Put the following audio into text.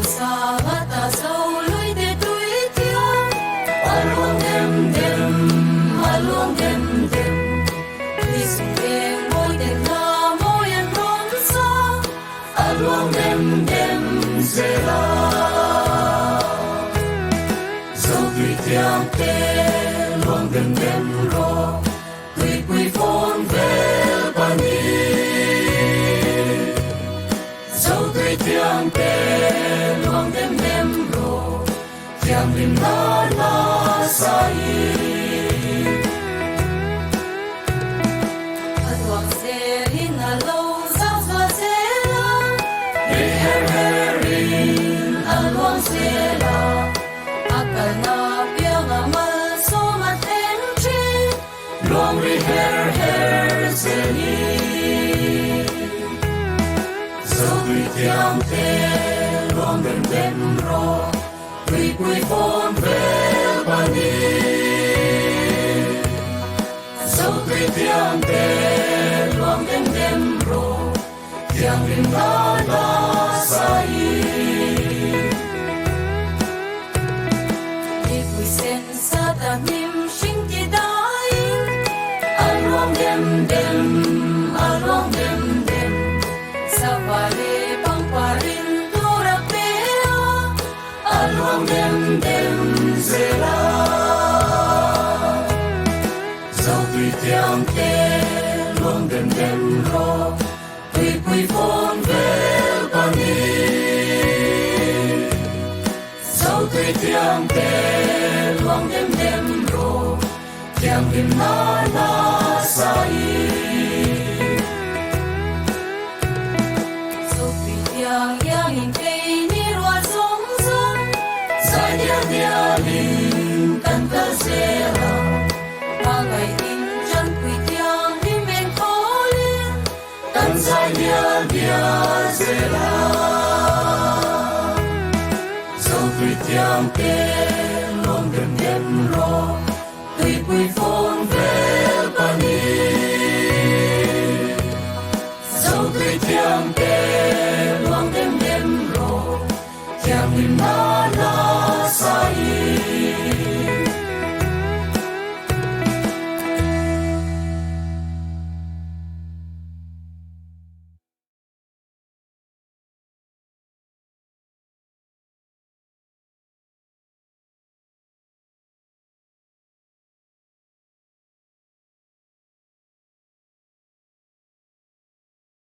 sa ta sâu lối để tuổi thiếu along dem đi xuống đêm môi đêm na môi em rộn rã along dem zela dấu tùy theo tê long dem ro tùy quy phone về pani dấu tùy theo tê long dem ro thiam lim la sai adwang se in a lâu giao xoa se la herin alwang se la akal na piang amal so ma ten chi long ri her se ni dấu tùy theo tê long dem ro tùy quy phone về pani dấu tùy theo tê long dem ro thiang rim la sai đi quy sen sa ta nim sing ti dai along dem sa vale pang parin tura pea along dem zela dấu tùy theo tê long dem ro tùy quy phone về pani dấu tùy theo tê long dem ro thiang rim la sai dấu tùy theo yang in cây ni roa song song sai dia linh tan ta zela ma ngày in chân quy theo ni men khó liên tan sai dia zela dấu tùy theo tê long dem ro tùy quy phone về pani dấu tùy theo tê